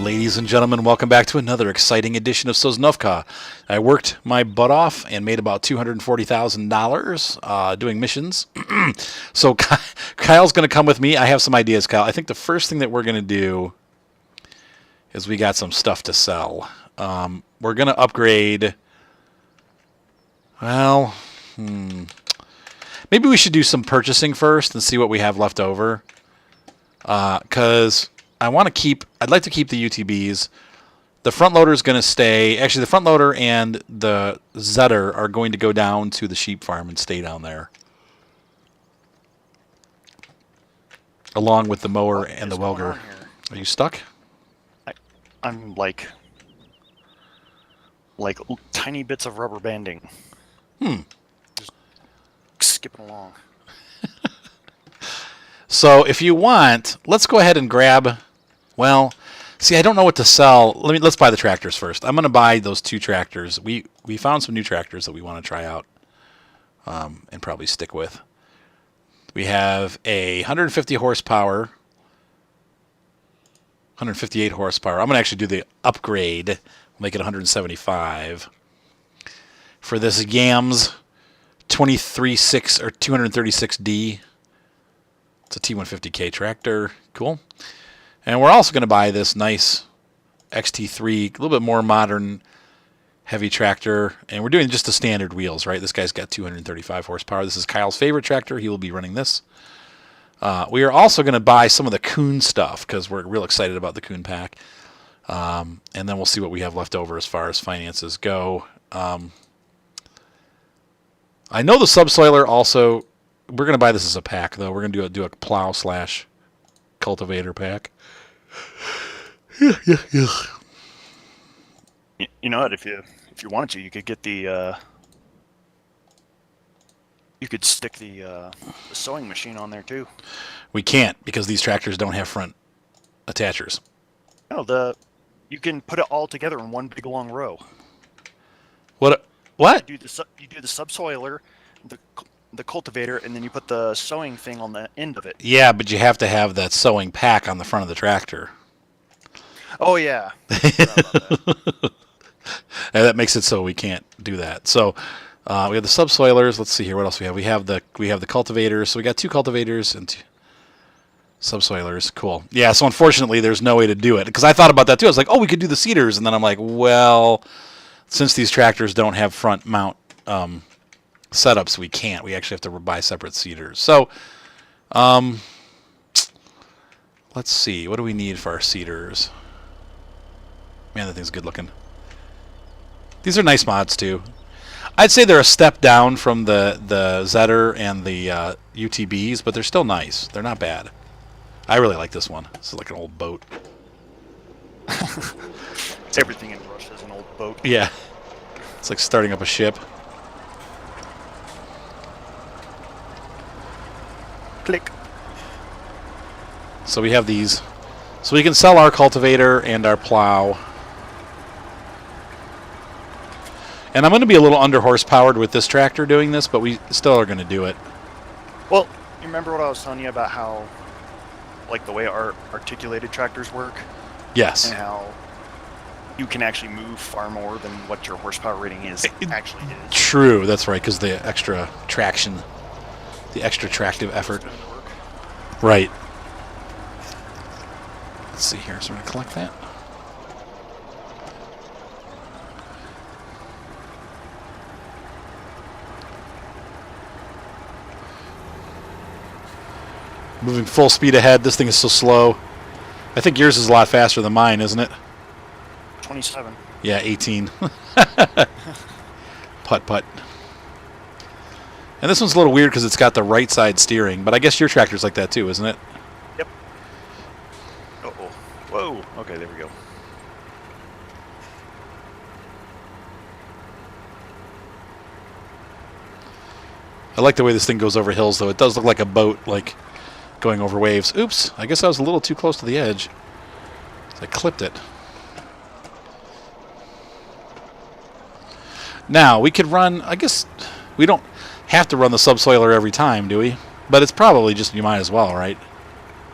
Ladies and gentlemen, welcome back to another exciting edition of Sosnovka. I worked my butt off and made about $240,000 doing missions. So Kyle's going to come with me. I have some ideas, Kyle. I think the first thing that we're going to do is we got some stuff to sell. We're going to upgrade. Well, maybe we should do some purchasing first and see what we have left over. Because I'd like to keep the UTBs. The front loader is going to stay. Actually, the front loader and the Zetter are going to go down to the sheep farm and stay down there, along with the mower and the welger. Are you stuck? I'm like tiny bits of rubber banding. Just skipping along. So if you want, let's go ahead and grab. Well, see, I don't know what to sell. Let's buy the tractors first. I'm going to buy those two tractors. We found some new tractors that we want to try out and probably stick with. We have a 150 horsepower, 158 horsepower. I'm going to actually do the upgrade. We'll make it 175 for this Yams 23.6 or 236D. It's a T150K tractor. Cool. And we're also going to buy this nice XT3, a little bit more modern, heavy tractor. And we're doing just the standard wheels, right? This guy's got 235 horsepower. This is Kyle's favorite tractor. He will be running this. We are also going to buy some of the Kuhn stuff because we're real excited about the Kuhn pack. And then we'll see what we have left over as far as finances go. I know the subsoiler also... We're going to buy this as a pack, though. We're going to do a plow / cultivator pack. You know what? If you wanted to, you could get the you could stick the sewing machine on there too. We can't because these tractors don't have front attachers. No, you can put it all together in one big long row. What? You do the subsoiler, the cultivator, and then you put the sewing thing on the end of it. Yeah, but you have to have that sewing pack on the front of the tractor. Oh yeah. that. And that makes it so we can't do that. So we have the subsoilers. Let's see here. What else we have? We have the cultivators. So we got two cultivators and two subsoilers. Cool. Yeah. So unfortunately, there's no way to do it because I thought about that too. I was like, oh, we could do the seeders, and then I'm like, well, since these tractors don't have front mount setups, we can't. We actually have to buy separate seeders. So, let's see. What do we need for our seeders? Man, that thing's good looking. These are nice mods too. I'd say they're a step down from the Zetter and the UTBs, but they're still nice. They're not bad. I really like this one. This is like an old boat. Everything in Russia is an old boat. Yeah. It's like starting up a ship. Click. So we have these. So we can sell our cultivator and our plow. And I'm going to be a little under horsepowered with this tractor doing this, but we still are going to do it. Well, you remember what I was telling you about how, like, the way our articulated tractors work? Yes. And how you can actually move far more than what your horsepower rating actually is. True, that's right, because the extra traction, the extra tractive effort. Right. Let's see here. So we're going to collect that. Moving full speed ahead. This thing is so slow. I think yours is a lot faster than mine, isn't it? 27. Yeah, 18. Putt. And this one's a little weird because it's got the right side steering, but I guess your tractor's like that too, isn't it? Yep. Uh-oh. Whoa. Okay, there we go. I like the way this thing goes over hills, though. It does look like a boat, like going over waves. Oops, I guess I was a little too close to the edge. I clipped it. Now, we could run, I guess we don't have to run the subsoiler every time, do we? But it's probably just, you might as well, right?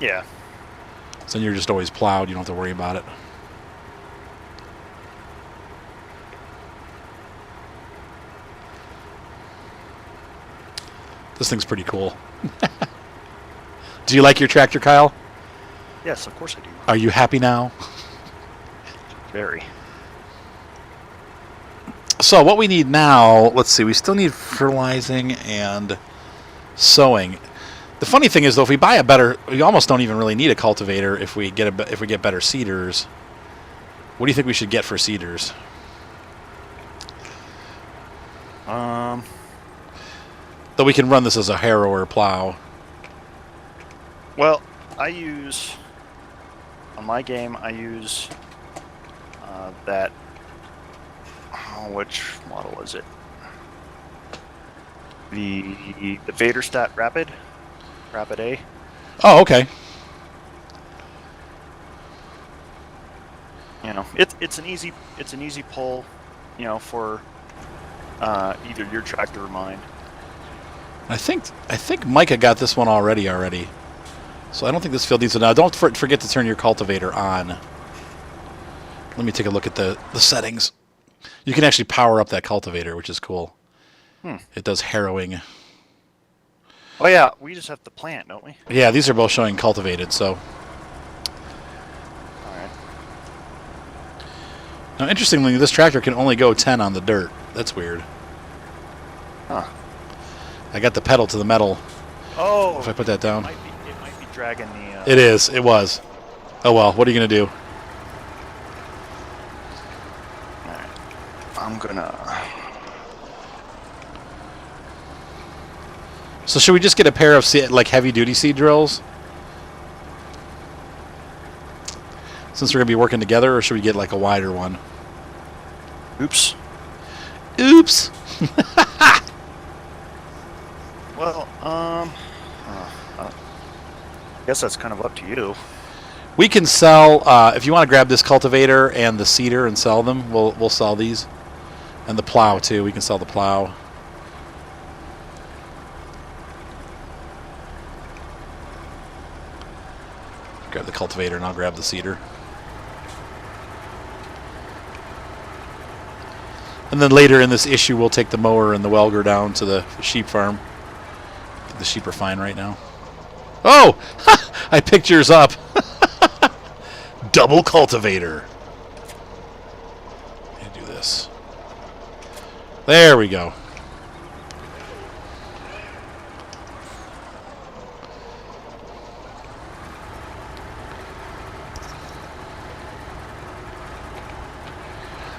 Yeah. So then you're just always plowed. You don't have to worry about it. This thing's pretty cool. Do you like your tractor, Kyle? Yes, of course I do. Are you happy now? Very. So what we need now, let's see, we still need fertilizing and sowing. The funny thing is, though, if we buy a better, we almost don't even really need a cultivator if we get better seeders. What do you think we should get for seeders? Though we can run this as a harrow or plow. Well, on my game, I use that, which model is it? The Vaderstat Rapid A. Oh, okay. You know, it's an easy pull, you know, for either your tractor or mine. I think Micah got this one already. So I don't think this field needs it now. Don't forget to turn your cultivator on. Let me take a look at the settings. You can actually power up that cultivator, which is cool. It does harrowing. Oh yeah, we just have to plant, don't we? Yeah, these are both showing cultivated, so. Alright. Now, interestingly, this tractor can only go 10 on the dirt. That's weird. Huh. I got the pedal to the metal. Oh! If I put that down. It might be dragging the... It is. It was. Oh, well. What are you going to do? Alright. I'm gonna... So should we just get a pair of like heavy-duty seed drills? Since we're going to be working together, or should we get like a wider one? Oops. Oops! Well, I guess that's kind of up to you. We can sell, if you want to grab this cultivator and the seeder and sell them, we'll sell these. And the plow, too. We can sell the plow. Grab the cultivator and I'll grab the seeder. And then later in this issue, we'll take the mower and the welger down to the sheep farm. The sheep are fine right now. Oh! I picked yours up. Double cultivator. Let me do this. There we go.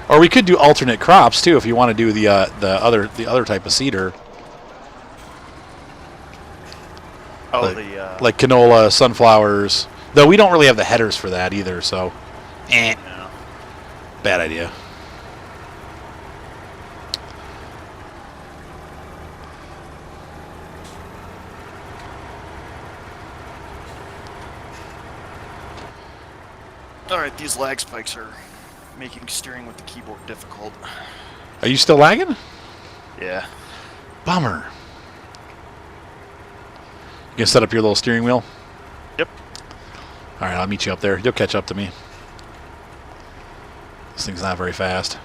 Or we could do alternate crops too, if you want to do the other type of seeder. Oh, like canola, sunflowers. Though we don't really have the headers for that either, so no. Bad idea. Alright, these lag spikes are making steering with the keyboard difficult. Are you still lagging? Yeah. Bummer. You gonna set up your little steering wheel? Yep. Alright, I'll meet you up there. You'll catch up to me. This thing's not very fast.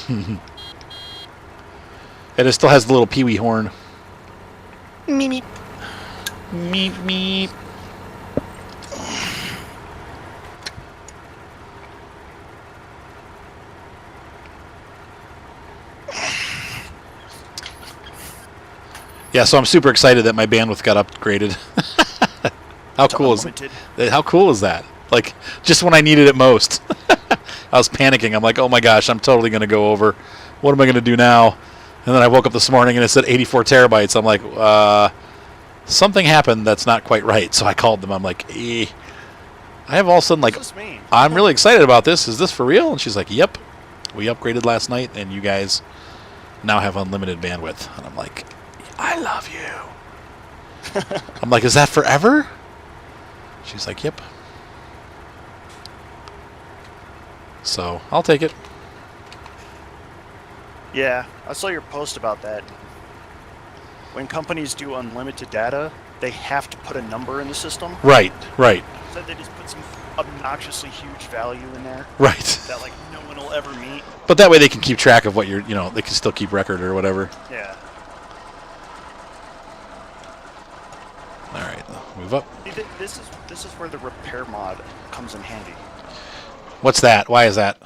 And it still has the little peewee horn. Meep meep. Meep meep. Yeah, so I'm super excited that my bandwidth got upgraded. How cool is that? Like, just when I needed it most. I was panicking. I'm like, oh my gosh, I'm totally going to go over. What am I going to do now? And then I woke up this morning and it said 84 terabytes. I'm like, something happened that's not quite right. So I called them. I'm like, I have all of a sudden, like, I'm really excited about this. Is this for real? And she's like, yep. We upgraded last night and you guys now have unlimited bandwidth. And I'm like, I love you. I'm like, is that forever? She's like, yep. So, I'll take it. Yeah, I saw your post about that. When companies do unlimited data, they have to put a number in the system. Right, right. So they just put some obnoxiously huge value in there. Right. That, like, no one will ever meet. But that way they can keep track of what you're, they can still keep record or whatever. Yeah. Move up. See, this is where the repair mod comes in handy. What's that? Why is that?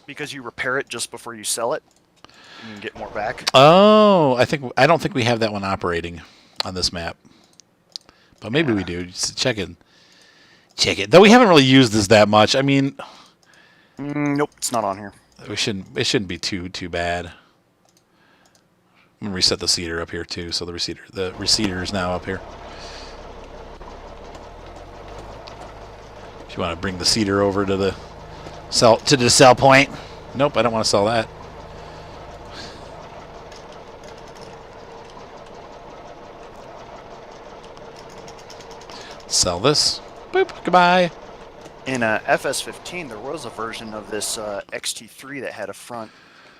Because you repair it just before you sell it, and you can get more back. Oh, I don't think we have that one operating on this map. But maybe we do. Just check it. Check it. Though we haven't really used this that much. I mean, Nope, it's not on here. it shouldn't be too bad. I'm gonna reset the seeder up here too, so the receiver is now up here. If you want to bring the seeder over to the sell point. Nope, I don't want to sell that. Sell this. Boop. Goodbye. In FS15, there was a version of this XT3 that had a front.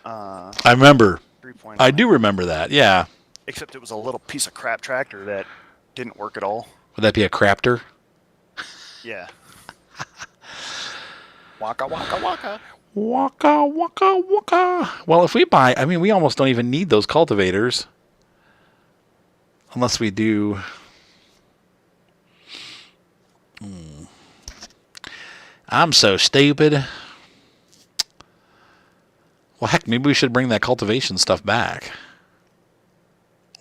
I remember. 3.0. I do remember that. Yeah. Except it was a little piece of crap tractor that didn't work at all. Would that be a craptor? Yeah. Waka waka waka. Waka waka waka. Well, if we buy, I mean, we almost don't even need those cultivators, unless we do. I'm so stupid. Well, heck, maybe we should bring that cultivation stuff back.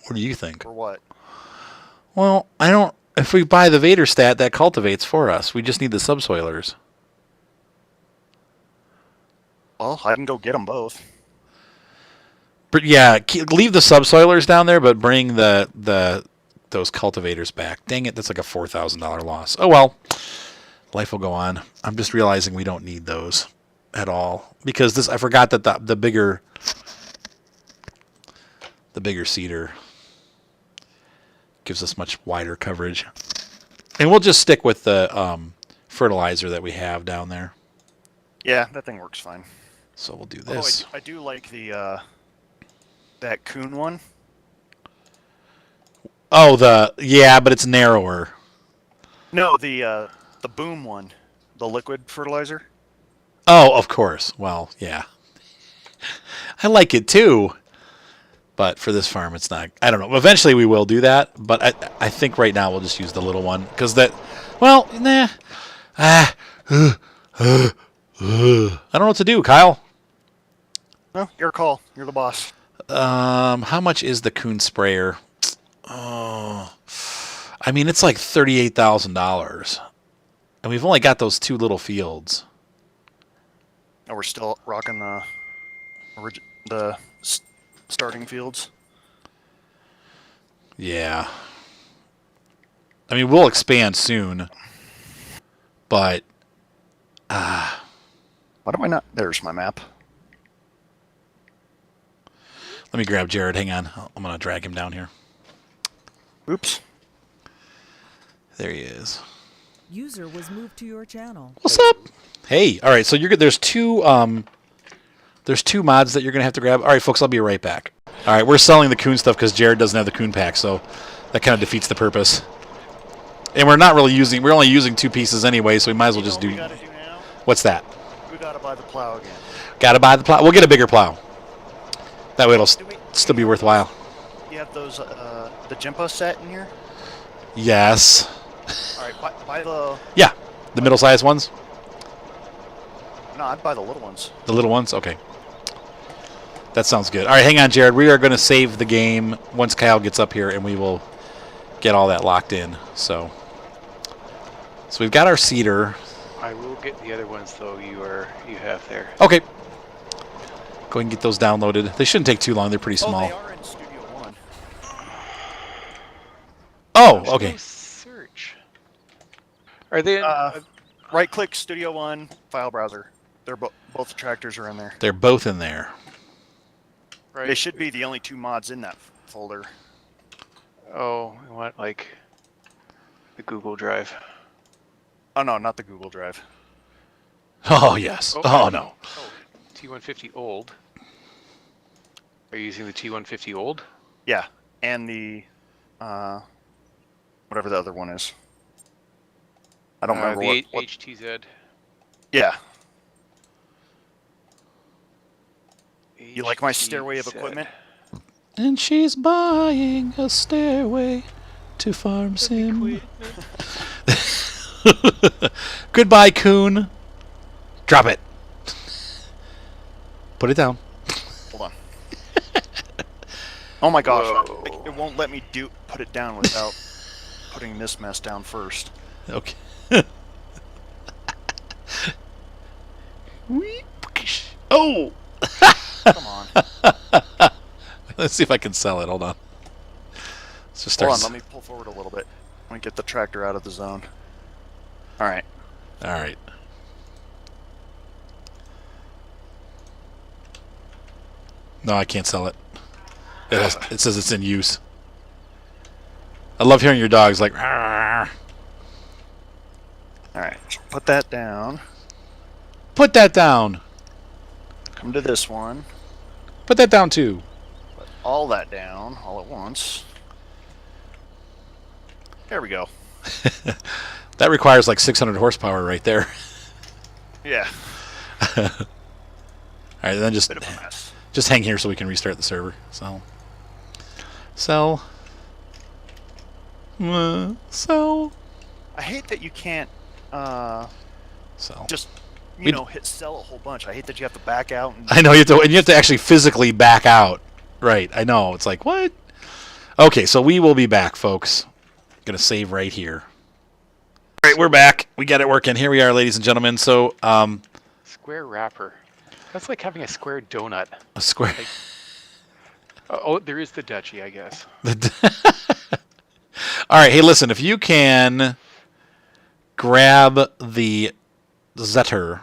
What do you think? For what? Well, I don't. If we buy the Vader stat, that cultivates for us. We just need the subsoilers. Well, I can go get them both. But yeah, leave the subsoilers down there, but bring those cultivators back. Dang it, that's like a $4,000 loss. Oh well, life will go on. I'm just realizing we don't need those at all because I forgot that the bigger seeder gives us much wider coverage, and we'll just stick with the fertilizer that we have down there. Yeah, that thing works fine. So we'll do this. I do like the that Coon one. Oh, but it's narrower. No, the Boom one, the liquid fertilizer. Oh, of course. Well, yeah. I like it too. But for this farm, it's not. I don't know. Eventually we will do that. But I think right now we'll just use the little one. Because that. Well, nah. I don't know what to do, Kyle. No, your call. You're the boss. How much is the Coon sprayer? Oh. I mean, it's like $38,000. And we've only got those two little fields. Oh, we're still rocking the starting fields. Yeah. I mean, we'll expand soon. But, why do I not? There's my map. Let me grab Jared. Hang on. I'm going to drag him down here. Oops. There he is. User was moved to your channel. What's up? Hey. All right. So there's two mods that you're going to have to grab. All right, folks. I'll be right back. All right. We're selling the Coon stuff because Jared doesn't have the Coon pack, so that kind of defeats the purpose. And we're only using two pieces anyway, so we might as well just do. What we gotta do now? What's that? We gotta buy the plow again. Got to buy the plow. We'll get a bigger plow. That way it'll still be worthwhile. You have those the Jimpo set in here. Yes. All right, buy the. Yeah. The middle-sized ones. No, I'd buy the little ones. The little ones? Okay. That sounds good. All right, hang on, Jared. We are going to save the game once Kyle gets up here, and we will get all that locked in. So we've got our seeder. I will get the other ones, though, you have there. Okay. Go ahead and get those downloaded. They shouldn't take too long. They're pretty small. Oh, they are in Studio One. Oh, okay. No search. Are they in... Right-click Studio One, file browser. They're both tractors are in there. They're both in there. right? They should be the only two mods in that folder. Oh, what, like the Google Drive? Oh no, not the Google Drive. Oh, yes. Oh, no. Oh, T150 old. Are you using the T150 old? Yeah, and the whatever the other one is. I don't remember the what. HTZ. Yeah. You like my stairway of HTZ. equipment? And she's buying a stairway to Farm Sim. Goodbye, Coon. Drop it. Put it down. Hold on. Oh my gosh! Whoa. It won't let me put it down without putting this mess down first. Okay. Oh! Come on. Let's see if I can sell it. Hold on. Let's just Hold start. on. Let me pull forward a little bit. Let me get the tractor out of the zone. All right. All right. No, I can't sell it. It says it's in use. I love hearing your dogs like. "Arr." All right. So put that down. Put that down. Come to this one. Put that down too. Put all that down all at once. There we go. That requires like 600 horsepower right there. Yeah. All right, then Bit of a mess. just hang here so we can restart the server. Sell. Sell. Sell. I hate that you can't Sell. just We- hit sell a whole bunch. I hate that you have to back out. And I know you have to actually physically back out. Right. I know. It's like what? Okay, so we will be back, folks. Gonna save right here. All right, we're back. We got it working. Here we are, ladies and gentlemen. So, Square wrapper. That's like having a square donut. a square. Oh, there is the duchy, I guess. All right. Hey, listen. If you can grab the Zetter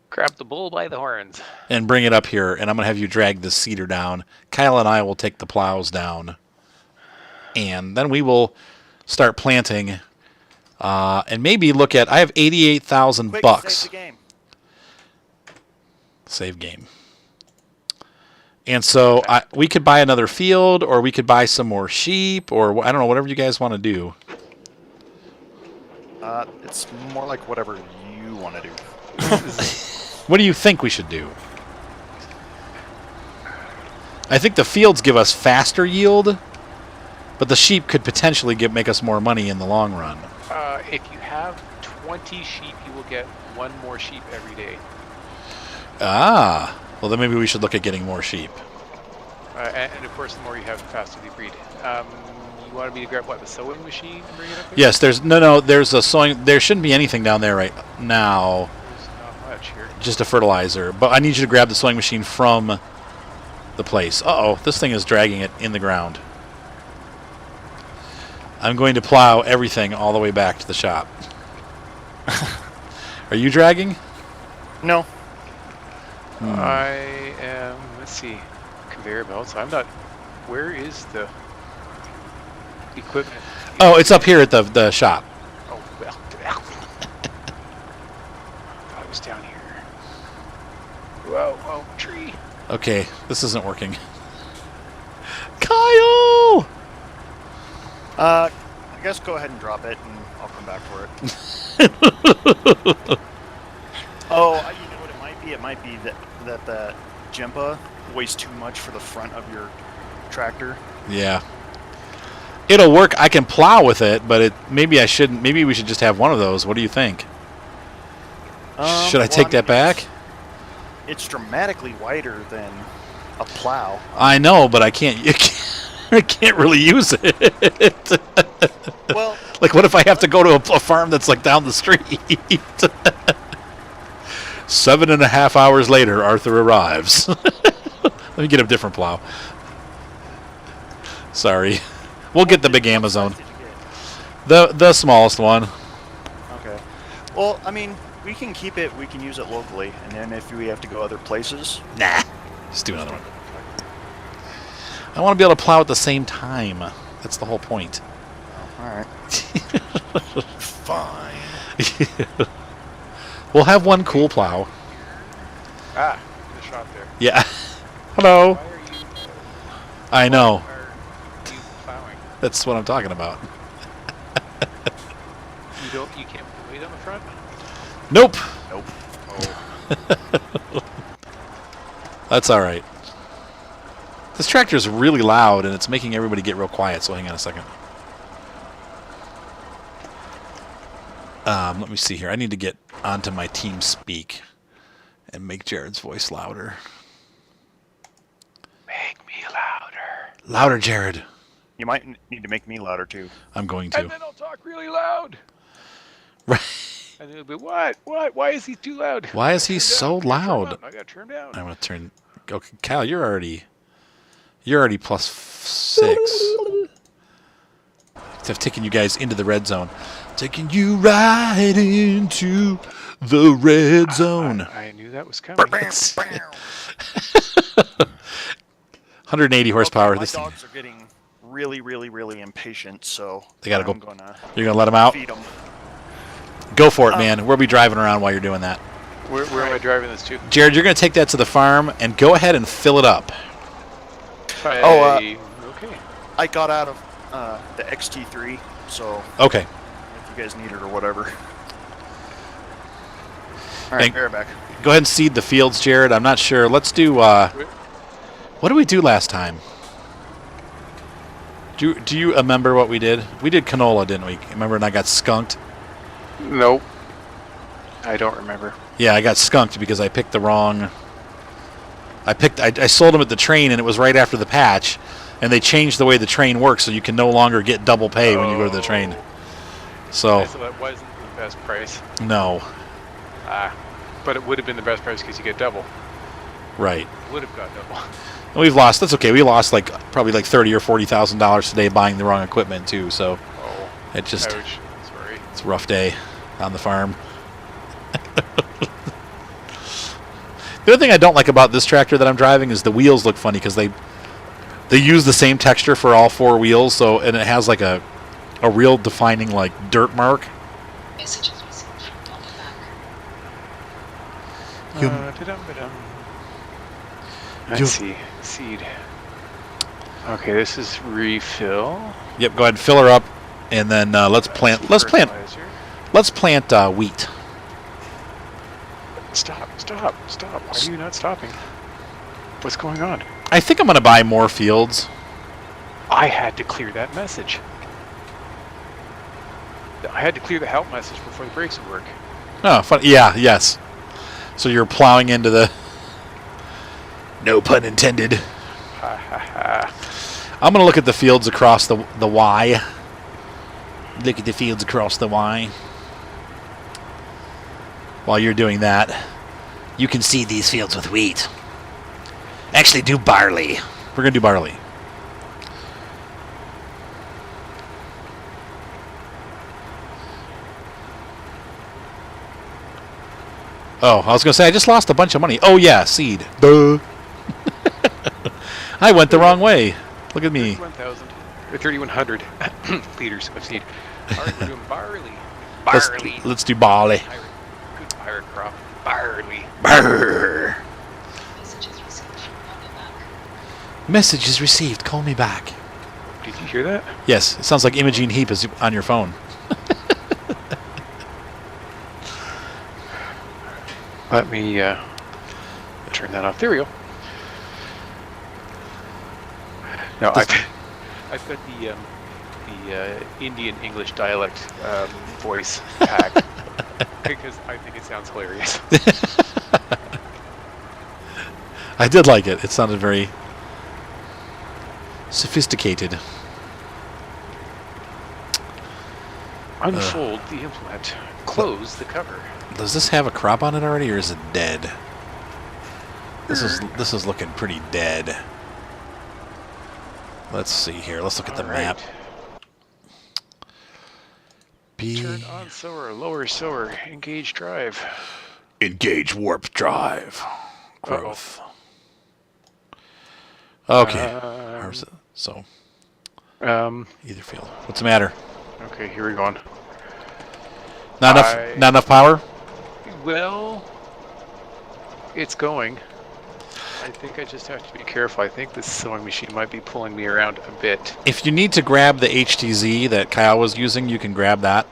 Grab the bull by the horns. and bring it up here, and I'm gonna have you drag the cedar down. Kyle and I will take the plows down, and then we will start planting. And maybe look at. I have 88,000 quick, bucks. save the game. Save game. And so we could buy another field, or we could buy some more sheep, or I don't know, whatever you guys want to do. It's more like whatever you want to do. What do you think we should do? I think the fields give us faster yield, but the sheep could potentially make us more money in the long run. If you have 20 sheep, you will get one more sheep every day. Ah, well then maybe we should look at getting more sheep. And of course, the more you have, the faster they breed. You wanted me to grab what, the sewing machine and bring it up here? Yes, there's a sowing. There shouldn't be anything down there right now, There's not much here. just a fertilizer. But I need you to grab the sewing machine from the place. Uh-oh, this thing is dragging it in the ground. I'm going to plow everything all the way back to the shop. Are you dragging? No. I am, let's see, conveyor belts. I'm not, where is the equipment? Oh, it's up here at the shop. Oh, well, thought it was down here. Whoa, whoa, tree. Okay, this isn't working. Kyle! I guess go ahead and drop it, and I'll come back for it. Oh, you know what it might be? It might be that the Jimpa weighs too much for the front of your tractor. Yeah. It'll work. I can plow with it, but maybe I shouldn't. Maybe we should just have one of those. What do you think? Should I take that back? It's dramatically wider than a plow. I know, but I can't. I can't really use it. Well, Like, what if I have to go to a farm that's like down the street? 7.5 hours later, Arthur arrives. Let me get a different plow. Sorry. We'll get the big Amazon. What size did you get? The smallest one. Okay. Well, I mean, we can keep it. We can use it locally, and then if we have to go other places, Nah. Just do another one. I want to be able to plow at the same time. That's the whole point. all right. Fine. We'll have one cool plow. Ah, the shop there. Yeah. Hello. Why are you, I know. are you plowing? That's what I'm talking about. You can't put weight on the front? Nope. Nope. Oh. That's all right. This tractor is really loud, and it's making everybody get real quiet, so hang on a second. Let me see here. I need to get onto my team speak and make Jared's voice louder. Make me louder. Louder, Jared. You might need to make me louder too. I'm going to. And then I'll talk really loud. Right. And it'll be, what? Why is he too loud? Why is he so loud? I gotta turn down. I'm gonna turn. Okay, Cal, you're already plus 6. I've taken you guys into the red zone. Taking you right into the red zone. I knew that was coming. 180 horsepower. My This thing. dogs are getting really, really, really impatient, so They gotta go. I'm gonna You're gonna let them out. feed them. Go for it, man. We'll be driving around while you're doing that. Where am I driving this to? Jared, you're gonna take that to the farm and go ahead and fill it up. Okay. I got out of the XT3, so Okay. if you guys need it or whatever. All right, Thank- bear back. Go ahead and seed the fields, Jared. I'm not sure. Let's do. What did we do last time? Do you remember what we did? We did canola, didn't we? Remember, and I got skunked. Nope. I don't remember. Yeah, I got skunked because I picked the wrong. I sold them at the train, and it was right after the patch, and they changed the way the train works, so you can no longer get double pay when you go to the train. So So that wasn't the best price. no, But it would have been the best price because you get double. right. Would have got double. And we've lost. That's okay. We lost probably $30,000 or $40,000 today buying the wrong equipment too. So Oh. it just Ouch. Sorry. it's a rough day on the farm. The other thing I don't like about this tractor that I'm driving is the wheels look funny because they use the same texture for all 4 wheels. So and it has like a real defining like dirt mark. Messages received. Call me back. You- Da-dum-ba-dum. You- Let's see. Seed. Okay, this is refill. Yep. Go ahead and fill her up, and then let's plant. Let's plant wheat. Stop. Why are you not stopping? What's going on? I think I'm going to buy more fields. I had to clear that message. I had to clear the help message before the brakes would work. Oh, fun. Yeah. Yes. So you're plowing into the. No pun intended. Ha ha ha. I'm going to look at the fields across the Y. Look at the fields across the Y. While you're doing that, you can seed these fields with wheat. Actually, do barley. We're going to do barley. Oh, I was going to say, I just lost a bunch of money. Oh, yeah, seed. Duh. I went the wrong way. Look at me. 31,000 or 3,100 liters of seed. All right, we're doing barley. Let's do barley. Good pirate crop. Barley. Brrr. Messages received. Call me back. Message is received. Call me back. Did you hear that? Yes, it sounds like Imogene Heap is on your phone. Let me turn that off. There we go. No, I've got the Indian English dialect voice pack because I think it sounds hilarious. I did like it. It sounded very sophisticated. Unfold the implement. Close the cover. Does this have a crop on it already, or is it dead? This is looking pretty dead. Let's see here. Let's look at the All map. right. Turn on sower, lower sower, engage drive. Engage warp drive. Growth. Okay. Where's it? So either field. What's the matter? Okay, here we're going. Not enough. Not enough power. Well, it's going. I think I just have to be careful. I think this sewing machine might be pulling me around a bit. If you need to grab the HTZ that Kyle was using, you can grab that.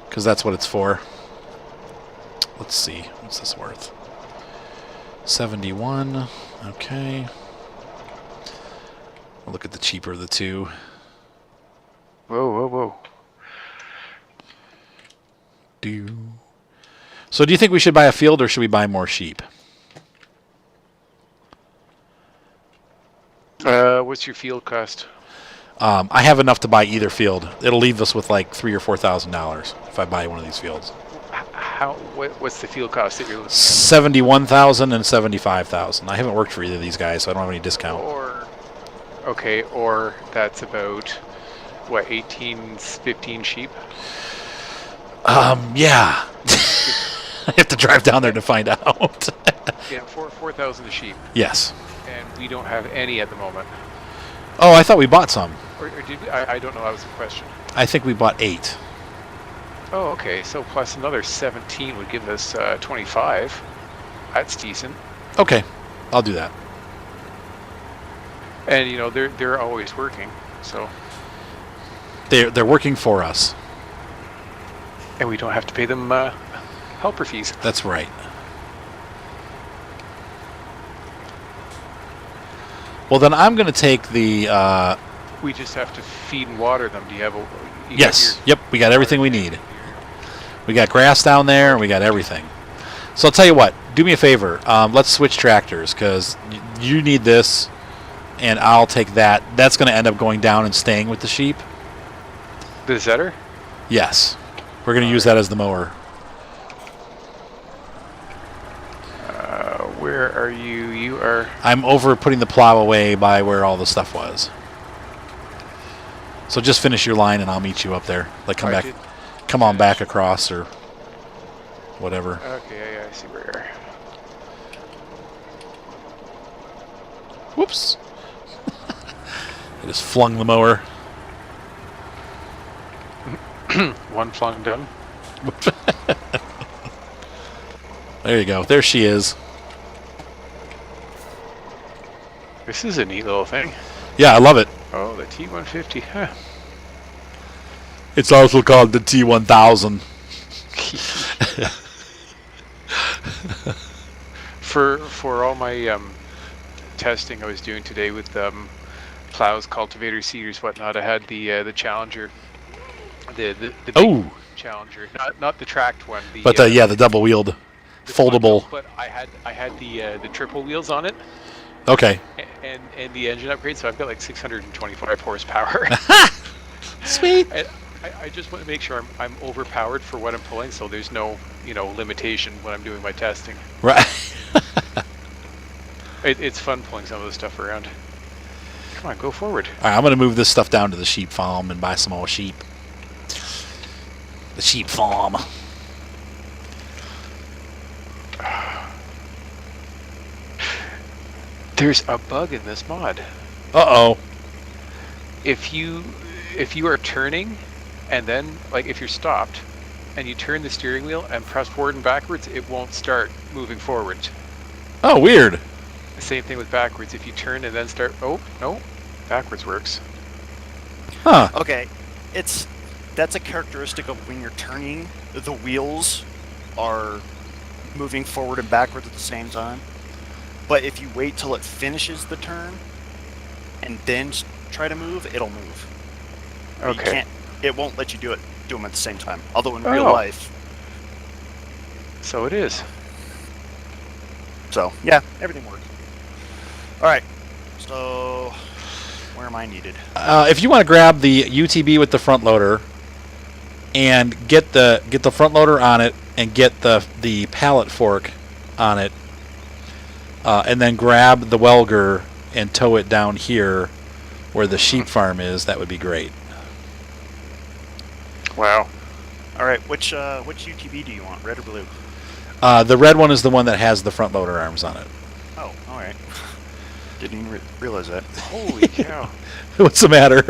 Because that's what it's for. Let's see. What's this worth? 71. Okay. We'll look at the cheaper of the two. Whoa, whoa, whoa. So do you think we should buy a field or should we buy more sheep? What's your field cost? I have enough to buy either field. It'll leave us with like $3,000 or $4,000 if I buy one of these fields. What's the field cost that you're looking at? 71,000 and 75,000. I haven't worked for either of these guys, so I don't have any discount. Or that's about what, 18, 15 sheep? Yeah. I have to drive down there to find out. Yeah, 4,000 a sheep, Yes. and we don't have any at the moment. Oh, I thought we bought some. Or did we? I don't know. That was the question. I think we bought 8. Oh, okay. So plus another 17 would give us 25. That's decent. Okay, I'll do that. And you know they're always working, so They're working for us. and we don't have to pay them helper fees. That's right. Well, then I'm going to take the... We just have to feed and water them. Do you have a? You got yes. your- Yep, we got everything we need. We got grass down there, and we got everything. So I'll tell you what. Do me a favor. Let's switch tractors, because you need this, and I'll take that. That's going to end up going down and staying with the sheep. The Zetter? Yes. We're going to use that as the mower. Where are you? You are. I'm over putting the plow away by where all the stuff was. So just finish your line, and I'll meet you up there. Like, come back. Come on back across, or whatever. Okay, yeah, I see where you are. Whoops. I just flung the mower. One flung done. There you go. There she is. This is a neat little thing. Yeah, I love it. Oh, the T150. Huh. It's also called the T1000. For all my testing I was doing today with plows, cultivators, seeders, whatnot, I had the Challenger, the big Oh, Challenger, not the tracked one. but yeah, the double-wheeled, foldable. But I had the triple wheels on it. Okay. And the engine upgrade, so I've got like 625 horsepower. Sweet. And I just want to make sure I'm overpowered for what I'm pulling, so there's no limitation when I'm doing my testing. Right. It's fun pulling some of this stuff around. Come on, go forward. All right, I'm going to move this stuff down to the sheep farm and buy some more sheep. The sheep farm. There's a bug in this mod. Uh-oh. If you are turning, and then like if you're stopped, and you turn the steering wheel and press forward and backwards, it won't start moving forward. Oh, weird. The same thing with backwards. If you turn and then start, oh no, backwards works. Huh. Okay, that's a characteristic of when you're turning, the wheels are moving forward and backwards at the same time. But if you wait till it finishes the turn and then try to move, it'll move. You Okay. can't, it won't let you do them at the same time. Although in real Oh. life, So it is. so yeah, everything works. All right, so where am I needed? If you want to grab the UTB with the front loader and get the front loader on it and get the pallet fork on it, and then grab the welger and tow it down here where the sheep farm is, that would be great. Wow. All right, which UTV do you want, red or blue? The red one is the one that has the front loader arms on it. Oh, all right. Didn't even realize that. Holy cow. What's the matter?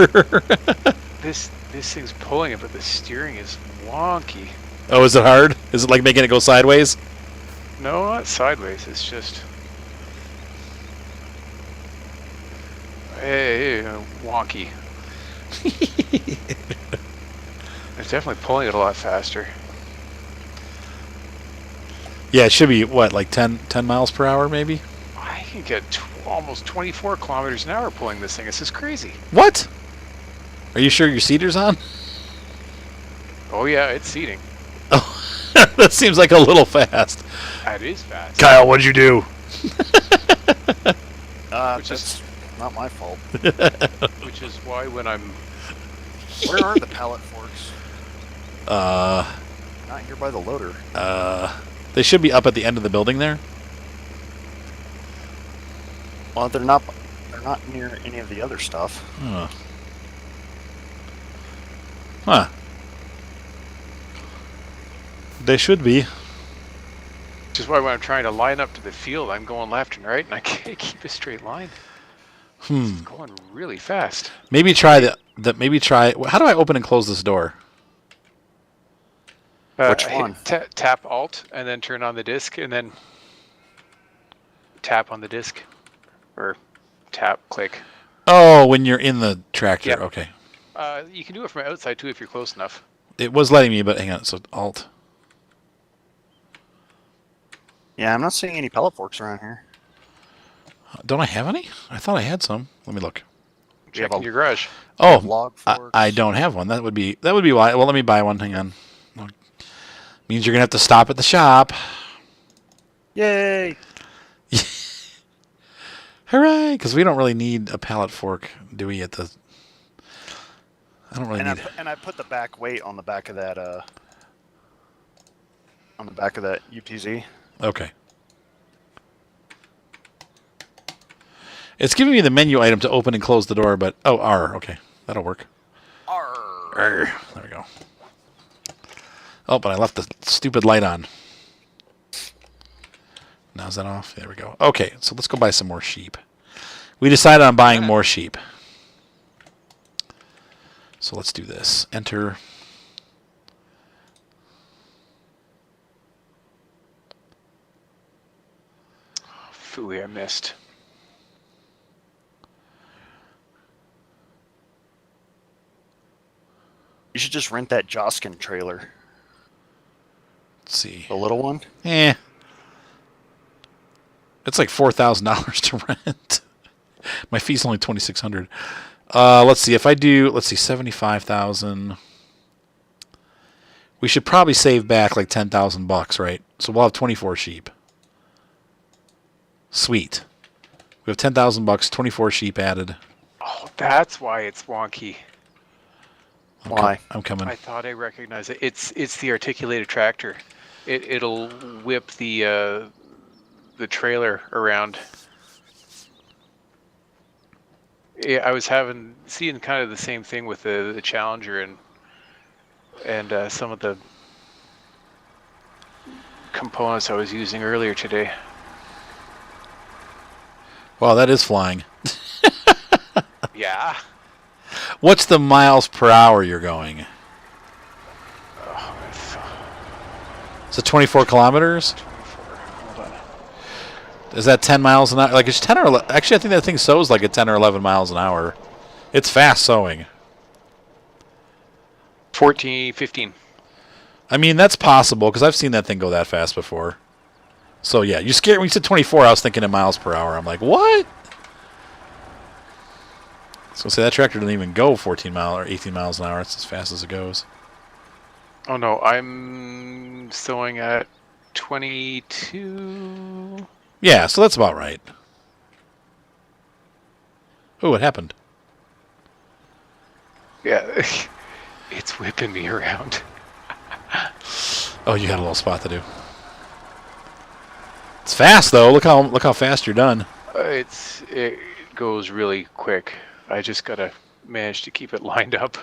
This thing's pulling it, but the steering is wonky. Oh, is it hard? Is it like making it go sideways? No, not sideways. It's just wonky. It's definitely pulling it a lot faster. Yeah, it should be, what, like 10 miles per hour maybe? I can get almost 24 kilometers an hour pulling this thing. This is crazy. What? Are you sure your seater's on? Oh yeah, it's seating. Oh. That seems like a little fast. That is fast. Kyle, what'd you do? Which That's not my fault. Which is why when I'm Where are the pallet forks? Not here by the loader. They should be up at the end of the building there. Well, they're not. They're not near any of the other stuff. Huh. They should be. which is why when I'm trying to line up to the field, I'm going left and right, and I can't keep a straight line. It's going really fast. Maybe try maybe try. How do I open and close this door? Which hit one? Tap Alt and then turn on the disc, and then tap on the disc, or tap click. Oh, when you're in the tractor. Yep. Okay. You can do it from outside too if you're close enough. It was letting me, but hang on. So Alt. Yeah, I'm not seeing any pellet forks around here. Don't I have any? I thought I had some. Let me look. We have Check in a- your garage. Oh, log forks. I don't have one. That would be why. Well, let me buy one. Hang on. Means you're gonna have to stop at the shop. Yay! Hooray! Because we don't really need a pallet fork, do we? At the I don't really And need. I put the back weight on the back of that. On the back of that UPZ. Okay. It's giving me the menu item to open and close the door, but R. Okay, that'll work. R. There we go. Oh, but I left the stupid light on. Now is that off? There we go. Okay, so let's go buy some more sheep. We decided on buying more sheep. So let's do this. Enter. Phooey, I missed. You should just rent that Joskin trailer. Let's see. The little one. Eh. It's like $4,000 to rent. My fee's only $2,600. Let's see. If I do, let's see, 75,000. We should probably save back like $10,000, right? So we'll have 24 sheep. Sweet. We have $10,000, 24 sheep added. Oh, that's why it's wonky. Why? I'm coming. I thought I recognized it. It's the articulated tractor. It'll whip the trailer around. Yeah, I was seeing kind of the same thing with the Challenger and some of the components I was using earlier today. Wow, that is flying. Yeah. What's the miles per hour you're going? Is it 24 kilometers? 24. Hold on. Is that 10 miles an hour? Like it's 10 or 11. Actually, I think that thing sows like at 10 or 11 miles an hour. It's fast sowing. 14, 15. I mean, that's possible because I've seen that thing go that fast before. So yeah, you scared when you said 24. I was thinking in miles per hour. I'm like, what? So say that tractor doesn't even go 14 miles or 18 miles an hour. It's as fast as it goes. Oh no, I'm sewing at 22. Yeah, so that's about right. Oh, what happened? Yeah, it's whipping me around. Oh, you had a little spot to do. It's fast though. Look how fast you're done. It goes really quick. I just gotta manage to keep it lined up.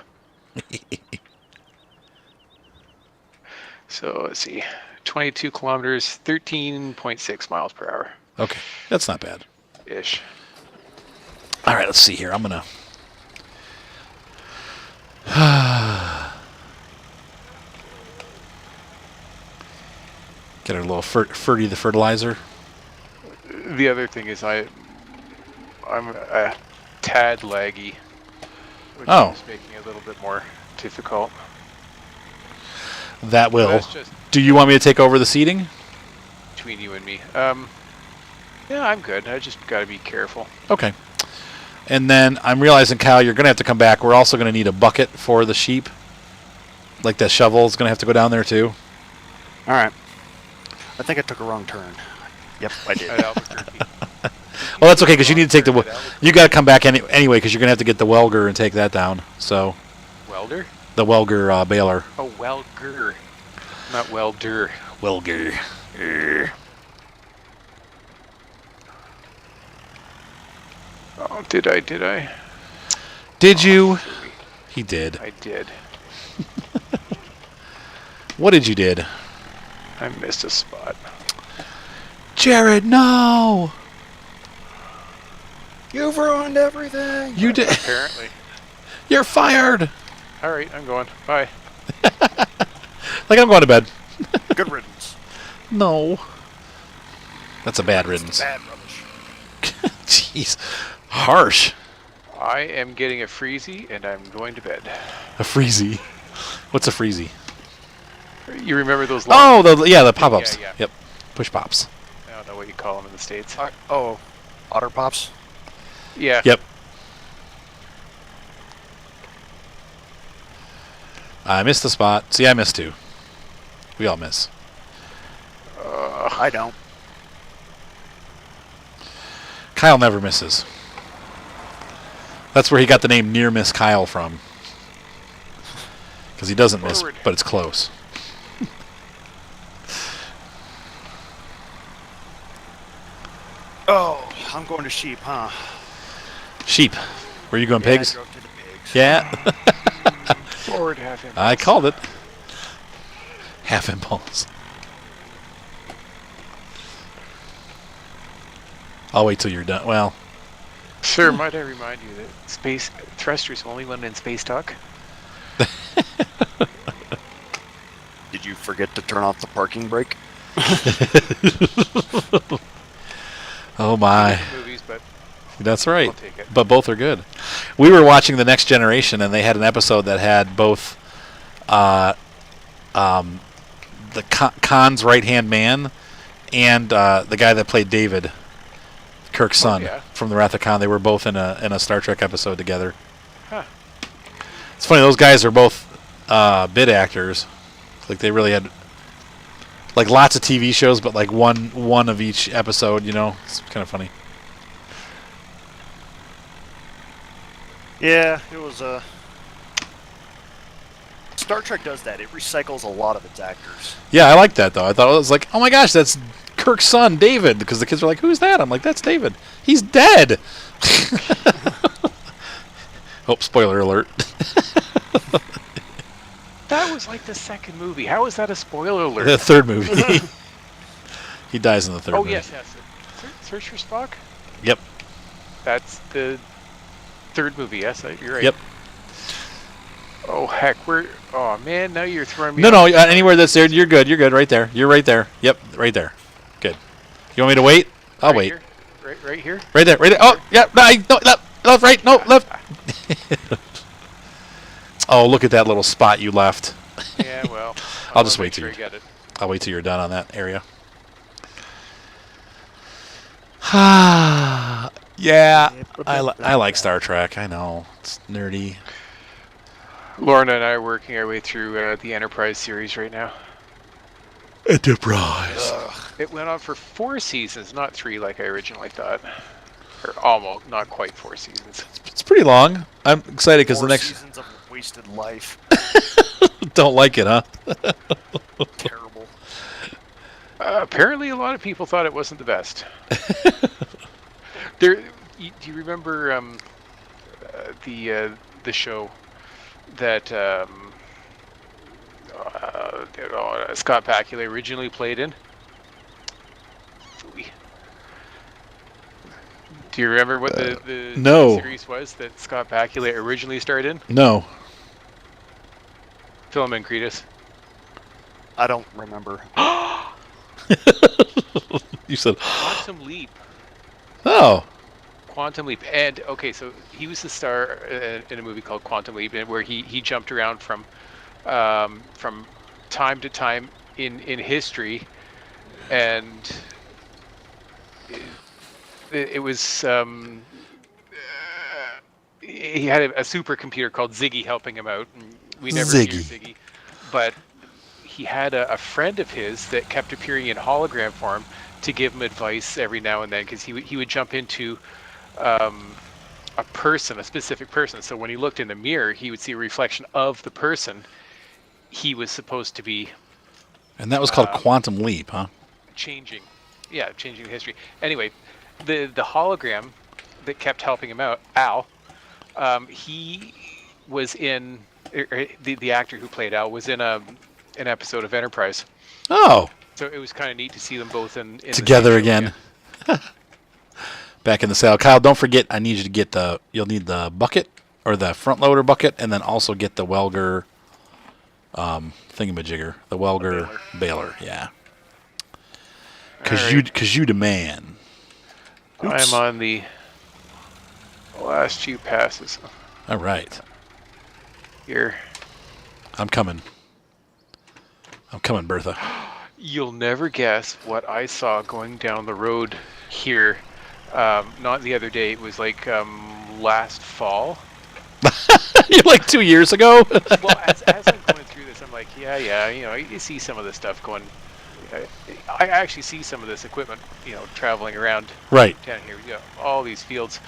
So let's see, 22 kilometers, 13.6 miles per hour. Okay, that's not bad. Ish. All right, let's see here. I'm gonna. Get our little Ferdy the fertilizer. The other thing is I'm a tad laggy, which Oh. is making it a little bit more difficult. That will. That's just Do you want me to take over the seating? between you and me. Yeah, I'm good. I just gotta be careful. Okay. And then I'm realizing, Kyle, you're gonna have to come back. We're also gonna need a bucket for the sheep. Like that shovel is gonna have to go down there too. All right. I think I took a wrong turn. Yep, I did. At Albuquerque. Well, that's okay because you need to take the. Wrong turn at You got to come back anyway because you're gonna have to get the Welger and take that down. So Welder? the Welger baler. Oh, Welger. Not Welder. Welger. Oh, did I? Did you? Phooey. He did. I did. What did you did? I missed a spot. Jared, no! You've ruined everything. You did. Apparently. You're fired. All right, I'm going. Bye. Like I'm going to bed. Good riddance. No. That's a bad riddance. Bad rubbish. Jeez. Harsh. I am getting a freezy, and I'm going to bed. A freezy. What's a freezy? You remember those? Oh, the pop-ups. Yeah. Yep. Push pops. I don't know what you call them in the States. Otter Pops. Yeah. Yep. I missed the spot. See, I missed too. We all miss. I don't. Kyle never misses. That's where he got the name Near Miss Kyle from. Because he doesn't miss, Forward. but it's close. Oh, I'm going to sheep, huh? Sheep. Where are you going, Yeah, pigs? I drove to the pigs. Yeah. Forward half impulse. I called it. Half impulse. I'll wait till you're done. Well, Sir, might I remind you that space thruster's only one in space talk? Did you forget to turn off the parking brake? oh my. Movies, but That's right. I'll take it. But both are good. We were watching The Next Generation, and they had an episode that had both the Khan's right-hand man and the guy that played David, Kirk's son, yeah. from The Wrath of Khan. They were both in a Star Trek episode together. Huh. It's funny, those guys are both bit actors. Like, they really had like lots of TV shows, but like one of each episode, you know? It's kind of funny. Yeah, it was Star Trek does that. It recycles a lot of its actors. Yeah, I like that, though. I thought it was like, oh my gosh, that's Kirk's son, David. Because the kids were like, who's that? I'm like, that's David. He's dead. Oh, spoiler alert. That was like the second movie. How is that a spoiler alert? The third movie. He dies in the third Oh, movie. yes. Search for Spock? Yep. That's the third movie, yes. You're right. Yep. Oh, heck. Oh, man, now you're throwing me No, off. anywhere that's there, you're good. You're good. Right there. You're right there. Yep, right there. Good. You want me to wait? I'll Right wait. here? Right here? Right there. Right there. Oh, yeah. No, left, right. No, left. Oh, look at that little spot you left. Yeah, well. I'll just wanna wait make till sure I get it. I'll wait till you're done on that area. Yeah, I like Star Trek. I know. It's nerdy. Lorna and I are working our way through the Enterprise series right now. Enterprise. It went on for 4 seasons, not 3 like I originally thought. Or almost, not quite 4 seasons. It's pretty long. I'm excited because the 4 next seasons of wasted life. don't like it, huh? Terrible. Apparently, a lot of people thought it wasn't the best. Do you remember the show that Scott Bakula originally played in? Do you remember what the No. series was that Scott Bakula originally starred in? No. Film and Cretus. I don't remember. You said, Quantum Leap. oh. Quantum Leap. And, okay, so he was the star in a movie called Quantum Leap, where he jumped around from time to time in history, and it was he had a supercomputer called Ziggy helping him out, and we never hear Ziggy. Ziggy, but he had a friend of his that kept appearing in hologram form to give him advice every now and then, because he would jump into a person, a specific person. So when he looked in the mirror, he would see a reflection of the person he was supposed to be And that was called Quantum Leap, huh? changing. Yeah, changing the history. Anyway, the hologram that kept helping him out, Al, he was in the actor who played Al was in an episode of Enterprise. Oh, So it was kind of neat to see them both in together the same show again. Back in the saddle. Kyle, don't forget, I need you to get you'll need the bucket, or the front loader bucket, and then also get the Welger thingamajigger. The Welger baler, yeah. Because you demand. I'm on the last few passes All right. here. I'm coming, Bertha. You'll never guess what I saw going down the road here. Not the other day. It was like last fall. You're like 2 years ago? Well, as I'm going through this, I'm like, yeah, you see some of this stuff going. I actually see some of this equipment, traveling around Right. down here. All these fields.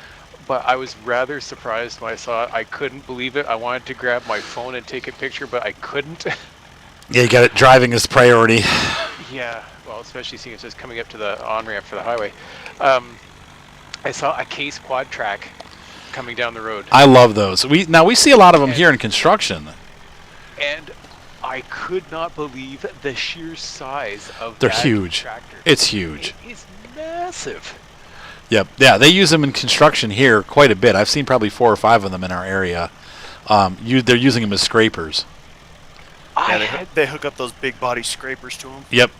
But I was rather surprised when I saw it. I couldn't believe it. I wanted to grab my phone and take a picture, but I couldn't. Yeah, you got it. Driving is priority. Yeah, well, especially seeing it's just coming up to the on-ramp for the highway. I saw a Case quad track coming down the road. I love those. We see a lot of them here in construction. And I could not believe the sheer size of They're that huge. tractor. It's huge. It is massive. Yep. Yeah, they use them in construction here quite a bit. I've seen probably 4 or 5 of them in our area. They're using them as scrapers. Yeah, they hook up those big body scrapers to them. Yep.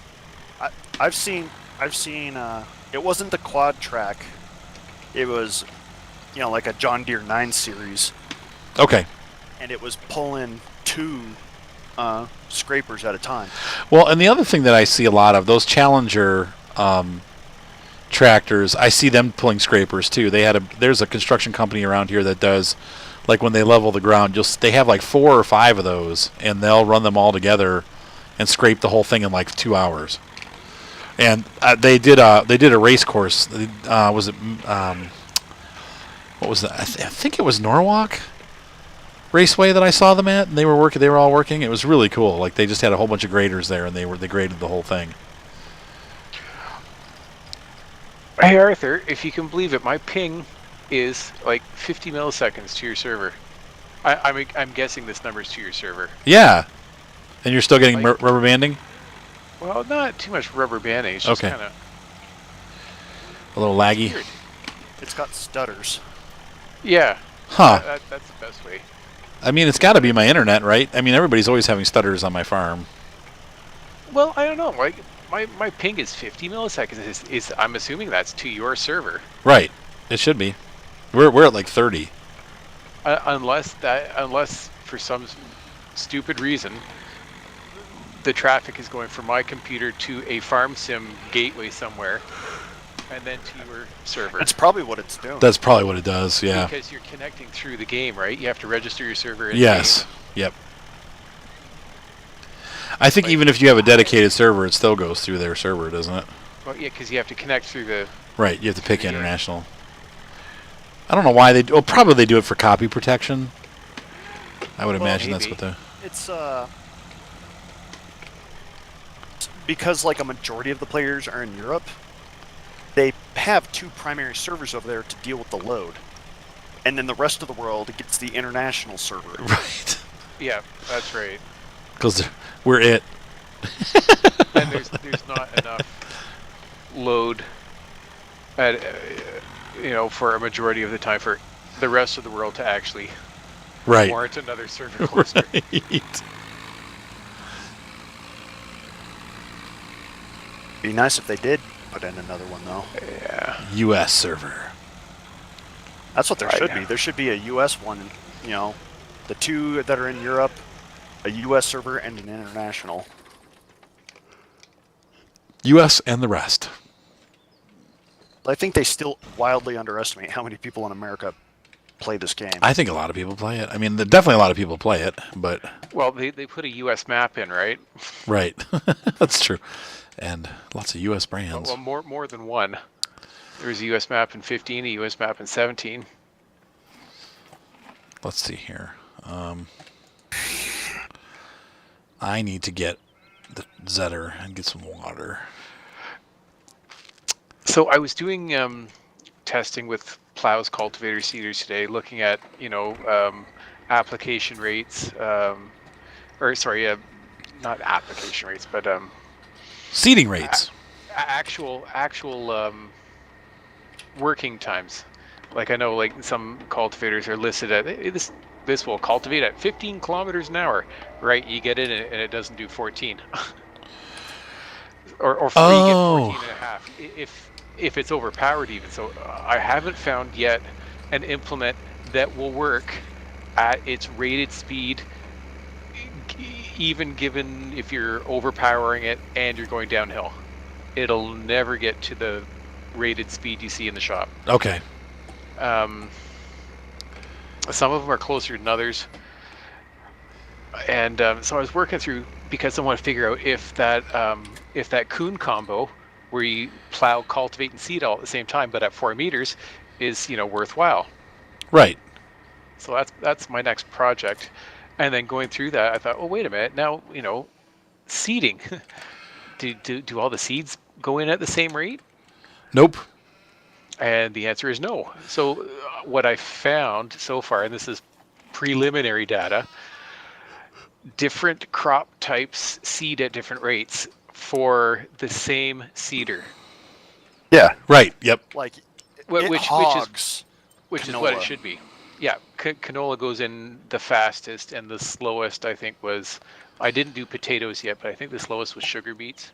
I've seen. It wasn't the quad track. It was, like a John Deere 9 Series, Okay. and it was pulling 2 scrapers at a time. Well, and the other thing that I see a lot of, those Challenger tractors, I see them pulling scrapers too. There's a construction company around here that does, like when they level the ground, they have like 4 or 5 of those, and they'll run them all together and scrape the whole thing in like 2 hours. And they did a race course. Was it what was that? I think it was Norwalk Raceway that I saw them at. And they were all working. It was really cool. Like they just had a whole bunch of graders there, and they graded the whole thing. Hey Arthur, if you can believe it, my ping is like 50 milliseconds to your server. I'm guessing this number is to your server. Yeah. And you're still getting rubber banding? Well, not too much rubber banding. It's just Okay. kind of A little laggy. weird. It's got stutters. Yeah. Huh. That's the best way. I mean, it's got to be my internet, right? I mean, everybody's always having stutters on my farm. Well, I don't know. Like my ping is 50 milliseconds. I'm assuming that's to your server. Right. It should be. We're at like 30. Unless for some stupid reason the traffic is going from my computer to a farm sim gateway somewhere, and then to your server. That's probably what it's doing. That's probably what it does, yeah. Because you're connecting through the game, right? You have to register your server in Yes. game. Yep. I think even if you have a dedicated server, it still goes through their server, doesn't it? Well, yeah, because you have to connect through the... Right, you have to pick Yeah. international. I don't know why they do. Well, probably they do it for copy protection. I would imagine that's maybe. what the... It's because like a majority of the players are in Europe, they have 2 primary servers over there to deal with the load, and then the rest of the world gets the international server. Right. Yeah, that's right. Because we're it. And there's not enough load at, for a majority of the time for the rest of the world to actually Right. warrant another server cluster. Right. Be nice if they did put in another one though. Yeah. U.S. server. That's what there Right. should be. There should be a U.S. one. The 2 that are in Europe, a U.S. server, and an international. U.S. and the rest. I think they still wildly underestimate how many people in America play this game. I think a lot of people play it. I mean, definitely a lot of people play it, but Well, they put a U.S. map in, right? right, that's true, and lots of U.S. brands. Well, more than one. There's a U.S. map in 15, a U.S. map in 17. Let's see here. I need to get the Zetter and get some water. So I was doing testing with plows, cultivators, seeders today, looking at application rates, or sorry, not application rates, but Seeding rates. actual working times. Like I know, like some cultivators are listed at this will cultivate at 15 kilometers an hour, right? You get in and it doesn't do 14, or you get 14 and a half if it's overpowered even. So I haven't found yet an implement that will work at its rated speed, even given if you're overpowering it and you're going downhill. It'll never get to the rated speed you see in the shop. Okay. Some of them are closer than others, and so I was working through, because I want to figure out if that coon combo where you plow, cultivate, and seed all at the same time, but at 4 meters, is worthwhile. Right. So that's my next project. And then going through that, I thought, oh wait a minute, now seeding. do all the seeds go in at the same rate? Nope. And the answer is no. So what I found so far, and this is preliminary data, different crop types seed at different rates for the same seeder. Yeah, Right. Yep. like Which hogs is what it canola. should be. Yeah, canola goes in the fastest, and the slowest I think was, I didn't do potatoes yet, but I think the slowest was sugar beets.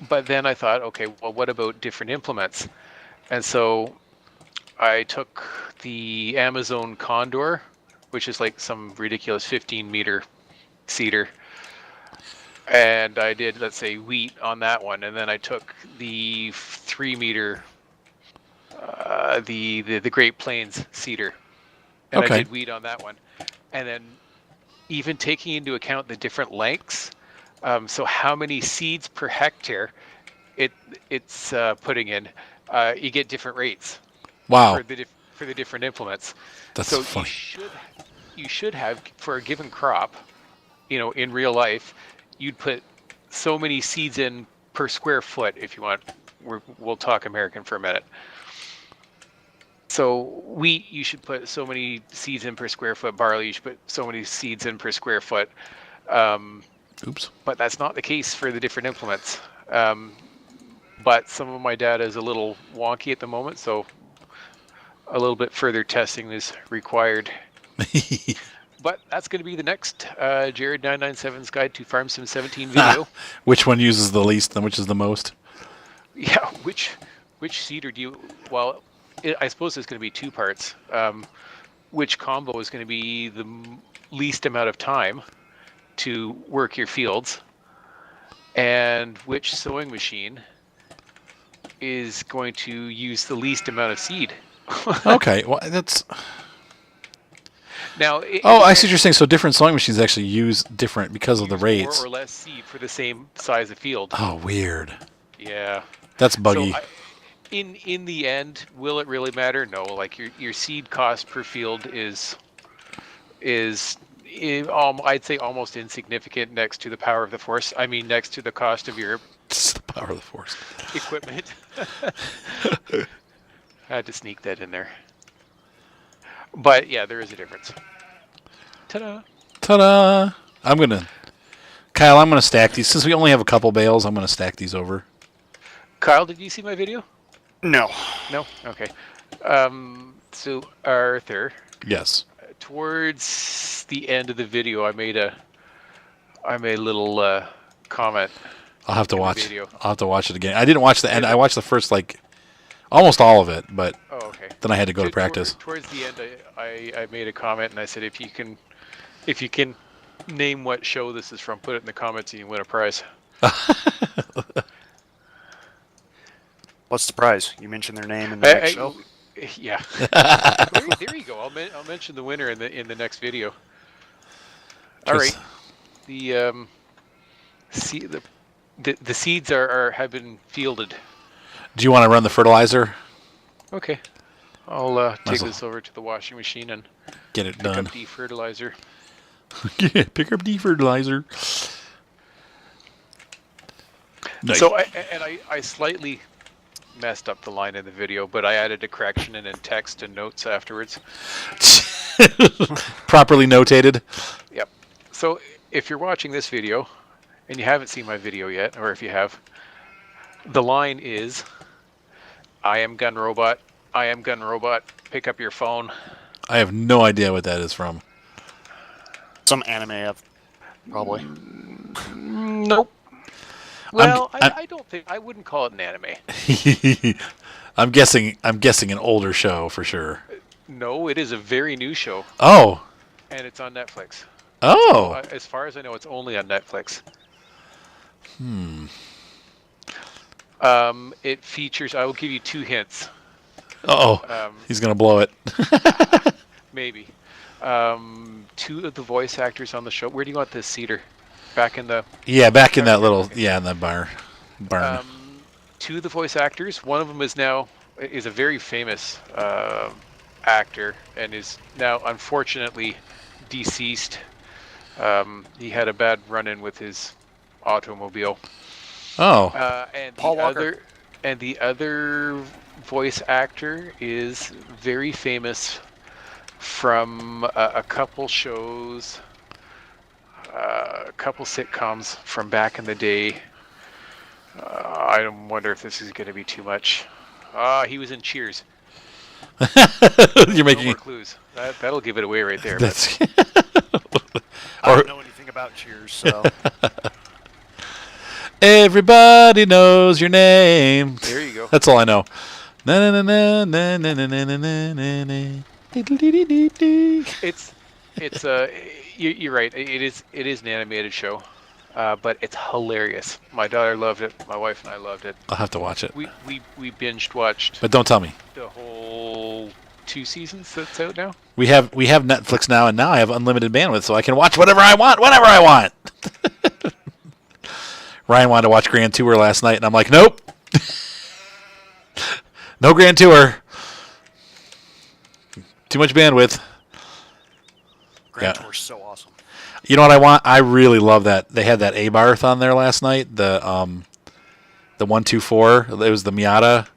But then I thought, okay, well, what about different implements? And so I took the Amazon Condor, which is like some ridiculous 15-meter seeder, and I did, let's say, wheat on that one. And then I took the 3-meter, the Great Plains seeder, and I Okay. did wheat on that one. And then even taking into account the different lengths, so how many seeds per hectare it's putting in, you get different rates Wow. for the different implements. That's So funny. you should have, for a given crop, in real life, you'd put so many seeds in per square foot. If you want, we'll talk American for a minute. So wheat, you should put so many seeds in per square foot. Barley, you should put so many seeds in per square foot. Oops. But that's not the case for the different implements. But some of my data is a little wonky at the moment, so a little bit further testing is required. But that's going to be the next Jared 997's Guide to Farm Sim 17 video. Which one uses the least and which is the most? Yeah, which seeder do you? Well, I suppose there's going to be two parts. Which combo is going to be the least amount of time to work your fields, and which sowing machine is going to use the least amount of seed. Okay. Well, that's. Now, I see what you're saying. So different sewing machines actually use different because of the use rates. more or less seed for the same size of field. Oh, weird. Yeah. That's buggy. So in the end, will it really matter? No. Like your seed cost per field is I'd say almost insignificant next to the power of the force. I mean, next to the cost of your It's the power of the force. equipment. I had to sneak that in there. But yeah, there is a difference. Ta-da! Ta-da! Kyle, I'm gonna stack these. Since we only have a couple bales, I'm gonna stack these over. Kyle, did you see my video? No. No? Okay. So Arthur, Yes. towards the end of the video, I made a little comment. I'll have to in the watch. video. I'll have to watch it again. I didn't watch the end. I watched the first almost all of it, but Oh, okay. then I had to go to practice. Towards the end, I made a comment and I said, if you can name what show this is from, put it in the comments and you win a prize. What's the prize? You mentioned their name in the next show. Yeah. there you go. I'll mention the winner in the next video. All right. The the seeds have been fielded. Do you want to run the fertilizer? Okay. I'll take well. this over to the washing machine and Get it pick done. up defertilizer. Yeah, pick up defertilizer. Nice. So I slightly messed up the line in the video, but I added a correction in text and notes afterwards. Properly notated. Yep. So if you're watching this video and you haven't seen my video yet, or if you have, the line is, I am gun robot, pick up your phone. I have no idea what that is from. Some anime, probably. Nope. Well, I don't think, I wouldn't call it an anime. I'm guessing an older show for sure. No, it is a very new show. Oh. And it's on Netflix. Oh. So, as far as I know, it's only on Netflix. It features, I will give you 2 hints. He's going to blow it. Maybe. 2 of the voice actors on the show. Where do you want this cedar? Back in the... Yeah, back in that little... Yeah, in that barn. 2 of the voice actors. One of them is a very famous actor and is now unfortunately deceased. He had a bad run-in with his automobile. Oh. And Paul Walker. The other voice actor is very famous from a couple shows, a couple sitcoms from back in the day. I wonder if this is going to be too much. He was in Cheers. You're making no more clues. That'll give it away right there. That's I don't know anything about Cheers, so... Everybody knows your name. There you go. That's all I know. Na na na na na na na na na na. It's you're right. It is an animated show, but it's hilarious. My daughter loved it. My wife and I loved it. I'll have to watch it. We binged watched But don't tell me. the whole 2 seasons that's out now. We have Netflix now, and now I have unlimited bandwidth, so I can watch whatever I want, whenever I want. Ryan wanted to watch Grand Tour last night, and I'm like, nope. No Grand Tour. Too much bandwidth. Grand Tour's so awesome. You know what I want? I really love that. They had that Abarth on there last night. The 124. It was the Miata.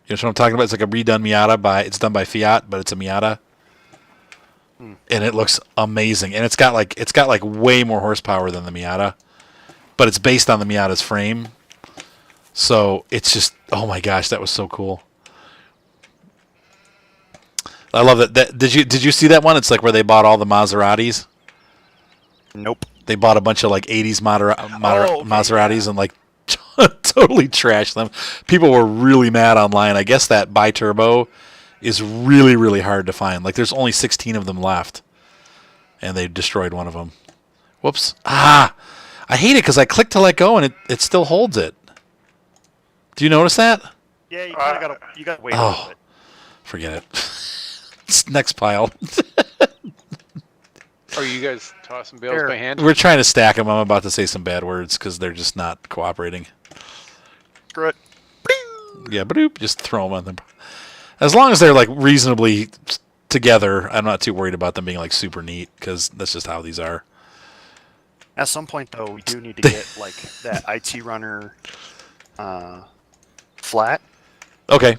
You know what I'm talking about? It's like a redone Miata it's done by Fiat, but it's a Miata. And it looks amazing. And it's got like way more horsepower than the Miata. But it's based on the Miata's frame. So it's just, oh my gosh, that was so cool. I love that. Did you see that one? It's like where they bought all the Maseratis. Nope. They bought a bunch of like 80s Maseratis and like totally trashed them. People were really mad online. I guess that bi-turbo is really, really hard to find. Like there's only 16 of them left. And they destroyed one of them. Whoops. I hate it because I click to let go and it still holds it. Do you notice that? Yeah, you kind of gotta wait a little bit. Forget it. Next pile. Are you guys tossing bales by hand? We're trying to stack them. I'm about to say some bad words because they're just not cooperating. Screw it. Yeah, bloop, just throw them on them. As long as they're like reasonably together, I'm not too worried about them being like super neat because that's just how these are. At some point, though, we do need to get like that IT runner flat. Okay.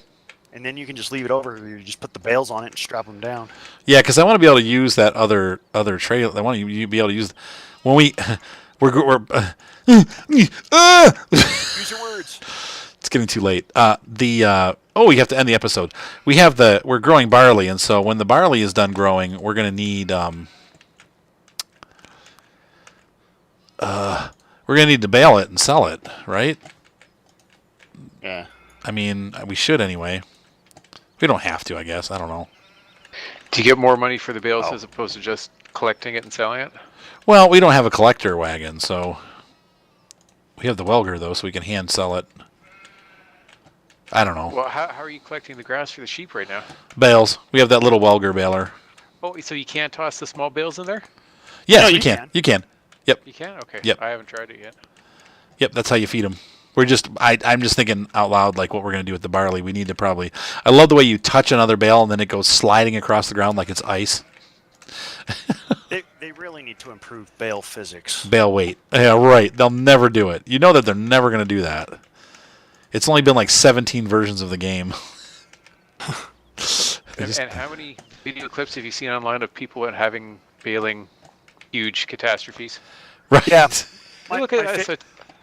And then you can just leave it over. You just put the bales on it and strap them down. Yeah, because I want to be able to use that other trailer. I want you to be able to use when we're Use your words. It's getting too late. We have to end the episode. We're growing barley, and so when the barley is done growing, we're gonna need to bale it and sell it, right? Yeah. I mean, we should anyway. We don't have to, I guess. I don't know. Do you get more money for the bales as opposed to just collecting it and selling it? Well, we don't have a collector wagon, so we have the Welger though, so we can hand sell it. I don't know. Well, how are you collecting the grass for the sheep right now? Bales. We have that little Welger baler. Oh, so you can't toss the small bales in there? Yes, No, you you can. can. You can. Yep. You can? Okay. Yep. I haven't tried it yet. Yep, that's how you feed them. I'm just thinking out loud, like what we're going to do with the barley. We need to probably, I love the way you touch another bale and then it goes sliding across the ground like it's ice. They really need to improve bale physics. Bale weight. Yeah, right. They'll never do it. You know that they're never going to do that. It's only been like 17 versions of the game. And how many video clips have you seen online of people having baling huge catastrophes? Right. Yeah. Hey, look My at that. So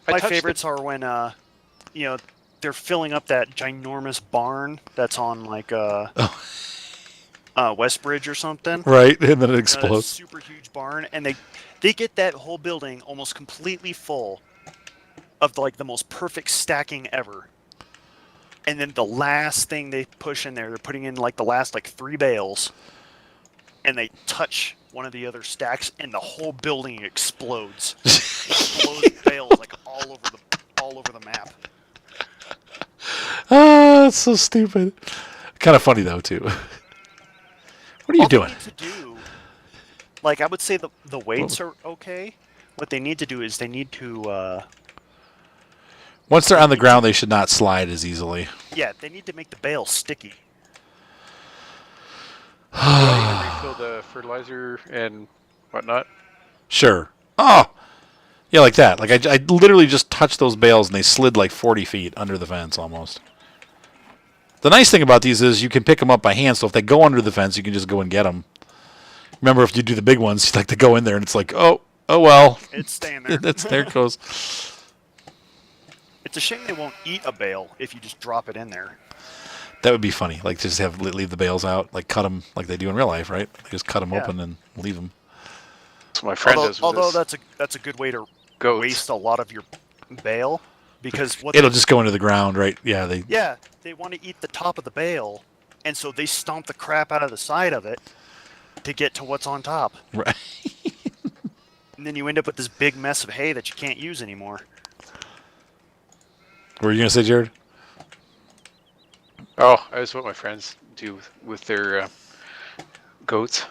I My touched favorites are when they're filling up that ginormous barn that's on like Westbridge or something. Right, and then it That explodes. super huge barn, and they get that whole building almost completely full of like the most perfect stacking ever. And then the last thing they push in there, they're putting in like the last like 3 bales, and they touch one of the other stacks, and the whole building explodes. Explodes bales like all over the map. Ah, that's so stupid. Kind of funny though too. What are you All doing? they need to do, like I would say the weights are okay. What they need to do is they need to Once they're on the ground, they should not slide as easily. they need to make the bale sticky. Do I need to refill the fertilizer and whatnot? Sure. Oh, yeah, like that. Like I literally just touched those bales and they slid like 40 feet under the fence almost. The nice thing about these is you can pick them up by hand, so if they go under the fence, you can just go and get them. Remember, if you do the big ones, you like to go in there and it's like, oh well. It's staying there. There it goes. It's a shame they won't eat a bale if you just drop it in there. That would be funny. Like just leave the bales out, like cut them like they do in real life, right? They just cut them Yeah. open and leave them. That's what my friend does with Although his that's a good way to goats. waste a lot of your bale, because It'll just go into the ground, right? Yeah, they want to eat the top of the bale, and so they stomp the crap out of the side of it to get to what's on top, right. and then you end up with this big mess of hay that you can't use anymore. What were you gonna say, Jared? Oh, that's what my friends do with their goats.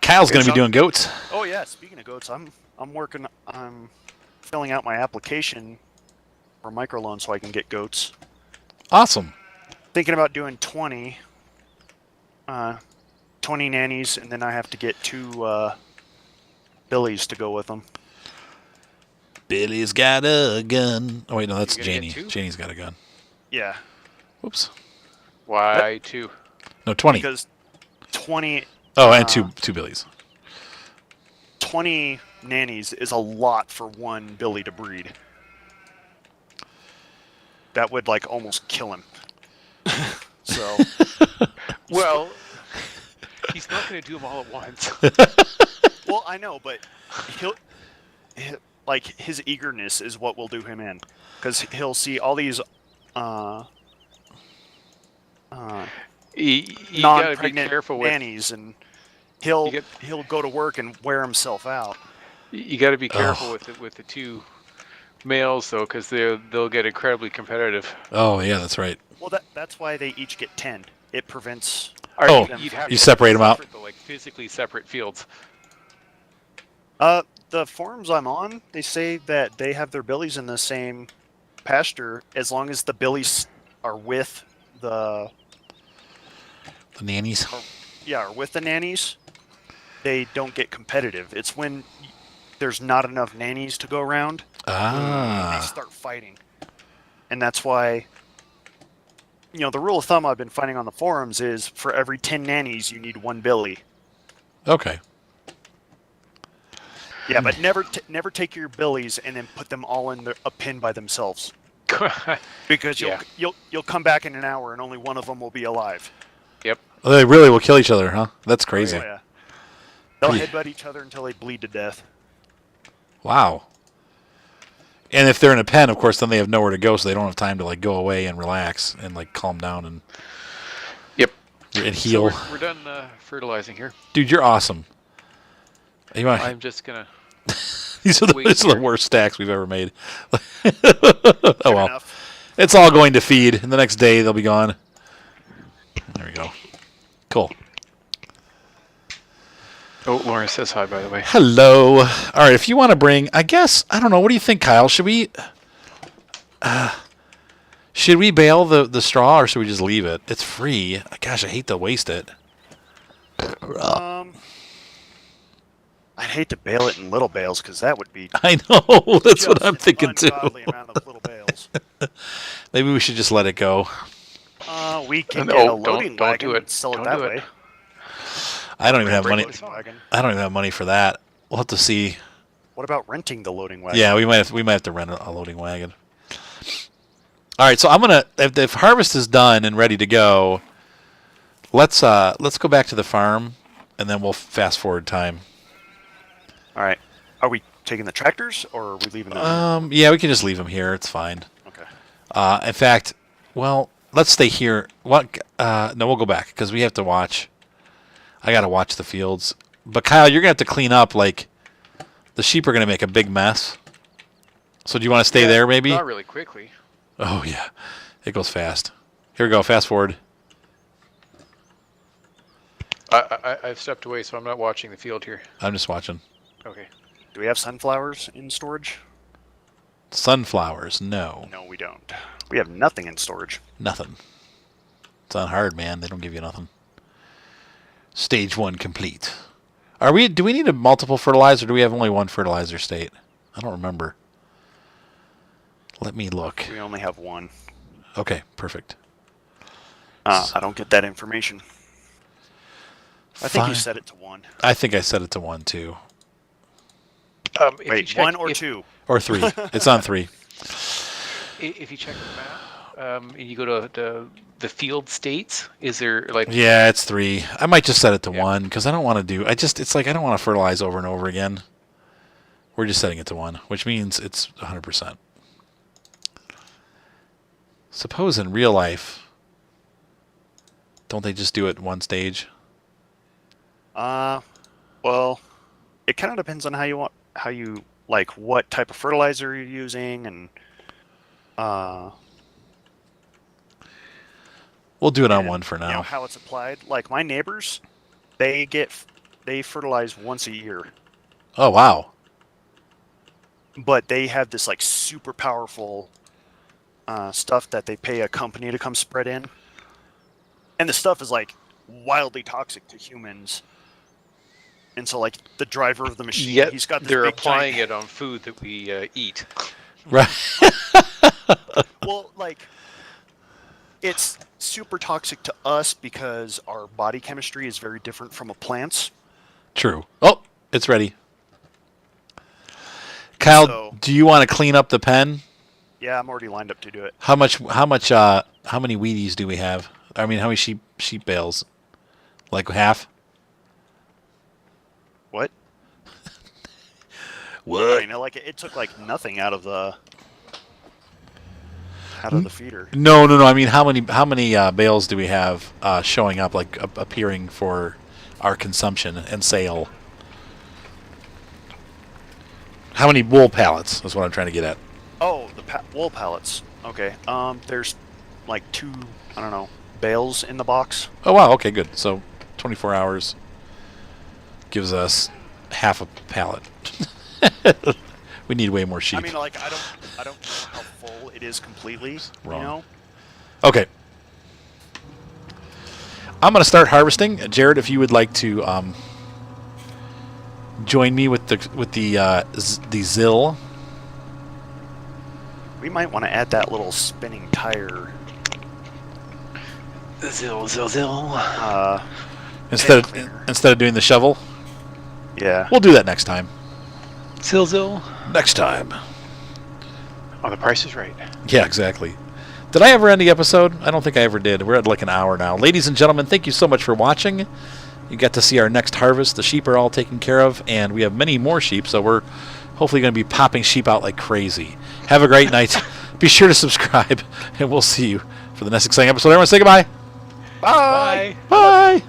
Kyle's gonna be So- doing goats. Oh yeah, speaking of goats, I'm filling out my application for microloan so I can get goats. Awesome. Thinking about doing 20 nannies, and then I have to get 2 billies to go with them. Billy's got a gun. Oh wait, no, that's You're gonna Janie. get 2? Janie's got a gun. Yeah, Whoops. Why two? No, 20. because 20 And two Billies. 20 nannies is a lot for one billy to breed. That would like almost kill him. So Well, he's not going to do them all at once. well, I know, but like his eagerness is what will do him in, because he'll see all these You got to be non-pregnant careful with. nannies, and he'll You he'll go to work and wear himself out. You got to be careful with the 2 males though, because they'll get incredibly competitive. Oh yeah, that's right. Well, that's why they each get 10. It prevents. Or Oh, you'd have you to separate 'em out. separate, though, like physically separate fields. The forums I'm on, they say that they have their billies in the same pasture as long as the billies are with the The nannies. are with the nannies. They don't get competitive. It's when there's not enough nannies to go around, they Ah. start fighting. And that's why, the rule of thumb I've been finding on the forums is for every 10 nannies, you need 1 billy. Okay. Yeah, but never take your billies and then put them all in a pen by themselves, because Yeah. you'll come back in an hour and only one of them will be alive. Yep. Well, they really will kill each other, huh? That's crazy. Oh, yeah. They'll Pretty- headbutt each other until they bleed to death. Wow. And if they're in a pen, of course, then they have nowhere to go, so they don't have time to like go away and relax and like calm down and Yep. and So heal. we're done fertilizing here. Dude, you're awesome. You want, I'm just gonna. these are the wait these are the here. worst stacks we've ever made. Fair Oh well. enough. It's all going to feed, and the next day they'll be gone. There we go. Cool. Oh, Lauren says hi, by the way. Hello. All right, if you want to bring, I guess, I don't know. What do you think, Kyle? Should we bail the straw, or should we just leave it? It's free. Gosh, I hate to waste it. I'd hate to bail it in little bales because that would be I know. That's what just I'm an thinking too. ungodly amount of little bales. Maybe we should just let it go. We can No, get a don't- loading don't wagon do it. and sell it Don't that do it. way. I don't even have Bring money. loading wagon. I don't even have money for that. We'll have to see. What about renting the loading wagon? Yeah, we might have to rent a loading wagon. All right, so I'm gonna if harvest is done and ready to go, let's go back to the farm, and then we'll fast forward time. All right. Are we taking the tractors or are we leaving them? Yeah, we can just leave them here. It's fine. Okay. In fact, well, let's stay here. What? No, we'll go back because we have to watch. I gotta watch the fields. But Kyle, you're gonna have to clean up. Like, the sheep are gonna make a big mess. So do you want to stay there, maybe? Not really quickly. Oh yeah, it goes fast. Here we go. Fast forward. I've stepped away, so I'm not watching the field here. I'm just watching. Okay. Do we have sunflowers in storage? Sunflowers? No, No, we don't. We have nothing in storage. nothing. It's not hard, man. They don't give you nothing. Stage 1 complete. Do we need a multiple fertilizer? Or do we have only one fertilizer state? I don't remember. Let me look. We only have one. Okay, perfect. I don't get that information. I think you Fine. set it to one. I think I set it to 1 too. If you Wait, check- one or if- two? Or 3. It's on 3. If you check the map, and you go to the field states, is there like? Yeah, it's 3. I might just set it to Yeah. 1 because I don't want to do. It's like I don't want to fertilize over and over again. We're just setting it to 1, which means it's 100%. Suppose in real life, don't they just do it one stage? Well, it kind of depends on how you like what type of fertilizer you're using, and We'll do it on and, 1 for now. You know, how it's applied. Like my neighbors, they fertilize once a year, Oh wow! but they have this like super powerful stuff that they pay a company to come spread in, and the stuff is like wildly toxic to humans. And so, like the driver of the machine, Yet he's got this they're big applying giant... it on food that we eat. Right. Well, like it's super toxic to us because our body chemistry is very different from a plant's. True. Oh, it's ready. Kyle, So- do you want to clean up the pen? Yeah, I'm already lined up to do it. How many Wheaties do we have? I mean, how many sheep bales? Like half? What? What? You know, like it took like nothing out of the feeder. No. I mean, how many bales do we have showing up, like appearing for our consumption and sale? How many wool pallets is what I'm trying to get at. Oh, the wool pallets. Okay. There's like 2, I don't know, bales in the box. Oh wow. Okay, good. So 24 hours gives us half a pallet. We need way more sheep. I mean, like I don't know how full it is completely. Wrong. You know. Okay. I'm going to start harvesting. Jared, if you would like to join me with the zill. We might want to add that little spinning tire. Zill. Instead cleaner. of doing the shovel. Yeah. We'll do that next time. Zill. Next time. Oh, the price is right. Yeah, exactly. Did I ever end the episode? I don't think I ever did. We're at like an hour now. Ladies and gentlemen, thank you so much for watching. You got to see our next harvest. The sheep are all taken care of, and we have many more sheep, so we're hopefully going to be popping sheep out like crazy. Have a great night. Be sure to subscribe, and we'll see you for the next exciting episode. Everyone say goodbye. Bye. Bye.